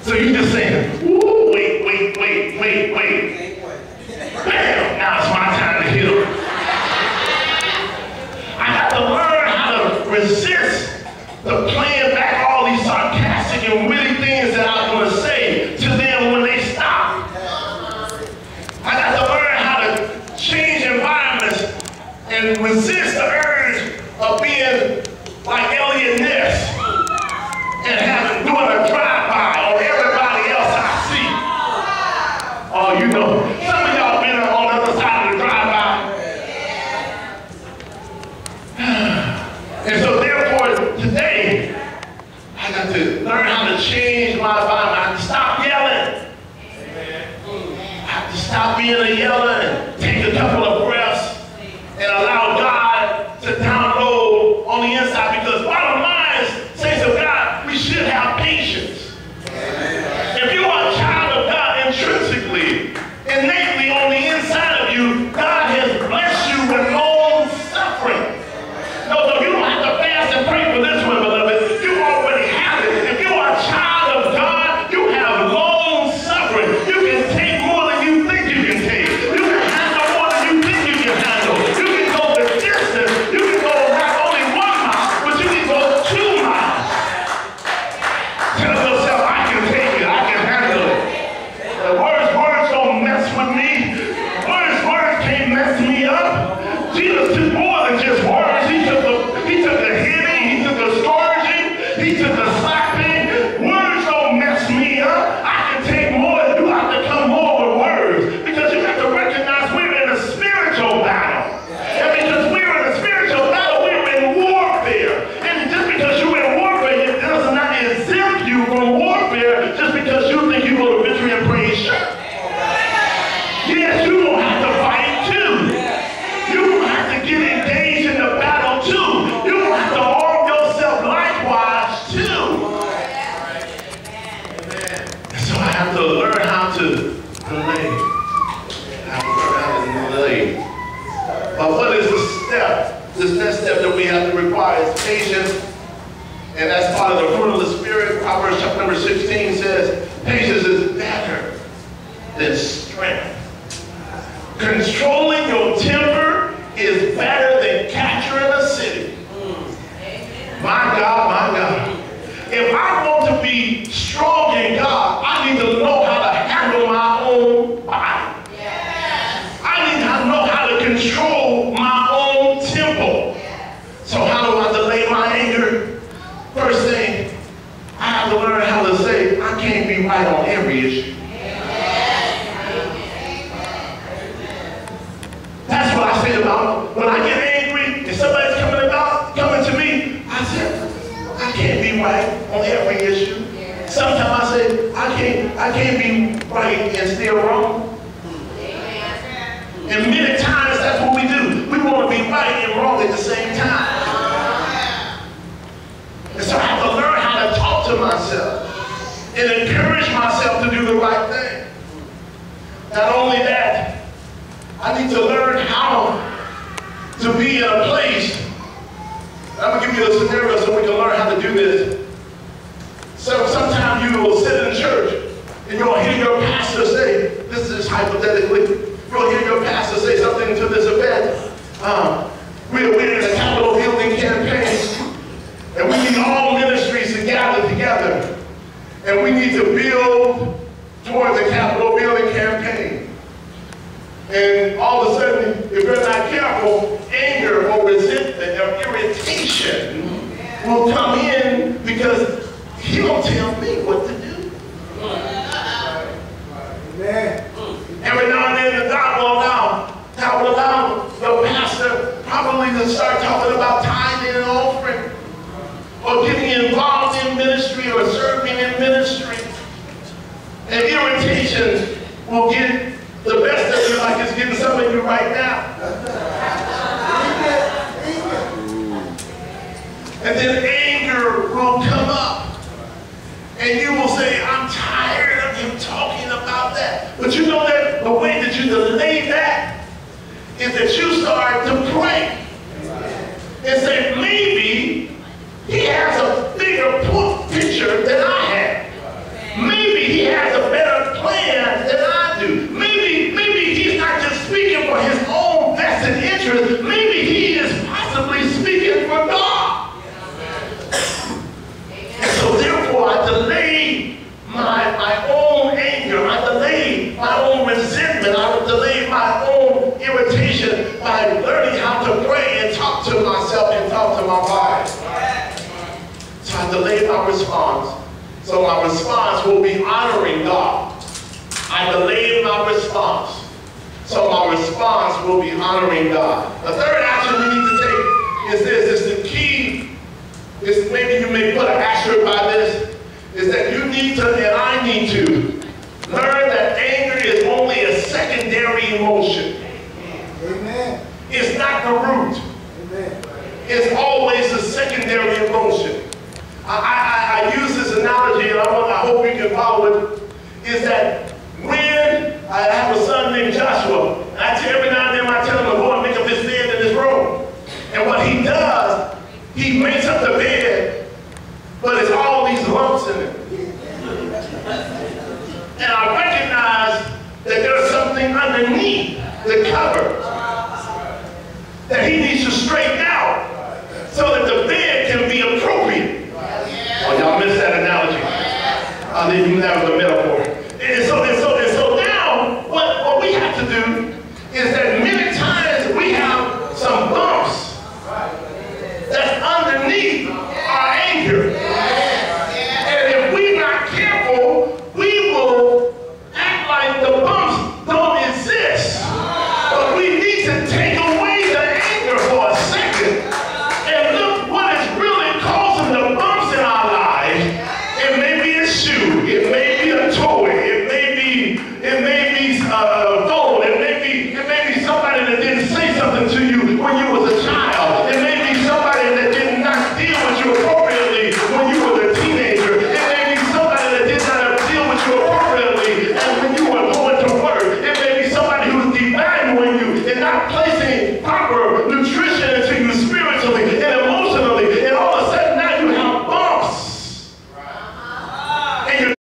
So you just saying, ooh, wait. Bam, now it's my time to heal. I got to learn how to resist the playing back all these sarcastic and witty things that I'm going to say to them when they stop. I got to learn how to change environments and resist the urge of being like Elliot Ness and doing a drive-by on everybody else I see. Oh, you know, some of y'all been on the other side of the drive-by. And so therefore, today, I got to learn how to change my environment. I have to stop yelling. I have to stop being a yeller and take a couple of breaths and allow God to download on the inside, because bottom line is, saints of God, we should have patience. If you are a child of God intrinsically, innately on the inside of you, God has blessed you with long suffering. No, you don't have to fast and pray for this one, beloved. You already have it. If you are a child of God, you have long suffering. You can take more than you think you can take. You can handle more than you think you can handle. You can go the distance. You can go not only 1 mile, but you can go 2 miles. Tell yourself, I can take it. I can handle it. Words don't mess with me. Words can't mess me up. Jesus took more than just words. He took the hitting, he took the scourging, he took the slapping. Words don't mess me up. I can take more. You have to come more with words, because you have to recognize we're in a spiritual battle. And because we're in a spiritual battle, we're in warfare. And just because you're in warfare, it does not exempt you from warfare just because you think you go to victory and praise church. Yes, you don't have to fight too. You don't have to get engaged in the battle too. You don't have to arm yourself likewise too. And so I have to learn how to delay. I have to learn how to delay. But what is the step? This next step that we have to require is patience. And that's part of the fruit of the Spirit. Proverbs chapter number 16 says, patience is better than strength. Controlling your temper is better than capturing a city. My God, my God. If I want to be strong in God, I need to know how to handle my own body. I need to know how to control my own temple. So how do I delay my anger? First thing, I have to learn how to say, I can't be right on every issue. That's what I say about when I get angry and somebody's coming to me. I said, I can't be right on every issue. Sometimes I say, I can't be right and still wrong. And many times that's what we do. We want to be right and wrong at the same time. And so I have to learn how to talk to myself and encourage myself to do the right thing. Not only that, I need to learn how to be in a place. I'm going to give you a scenario so we can learn how to do this. So sometimes you will sit in church and you'll hear your pastor say, this is hypothetically, you'll hear your pastor say something to this effect. We're in a Capitol building campaign, and we need all ministries to gather together. And we need to build toward the Capitol building campaign. And all of a sudden, if you're not careful, anger or resentment or irritation will come in because he don't tell me what to do. Amen. Every now and then, God will allow your pastor probably to start talking about tithing and offering, or getting involved in ministry or serving in ministry. And irritation will get the best of you, like it's getting some of you right now. And then anger will come up. And you will say, I'm tired of him talking about that. But you know that the way that you delay that is that you start to pray. And say, maybe he has a bigger picture than I have. Maybe response, so my response will be honoring God. I delayed my response, so my response will be honoring God. The third action we need to take is this. It's the key. It's, maybe you may put an asterisk by this, is that you need to, and I need to, learn that anger is only a secondary emotion. Amen. It's not the root. Amen. It's always a secondary emotion. I use this analogy, and I hope you can follow it, is that when I have a son named Joshua, and every now and then I tell him to go and make up his bed in his room. And what he does, he makes up the bed, but it's all these lumps in it. And I recognize that there's something underneath the cover that he needs to straighten out so that the bed can be appropriate. Oh, y'all missed that analogy. I'll leave you that with a middle.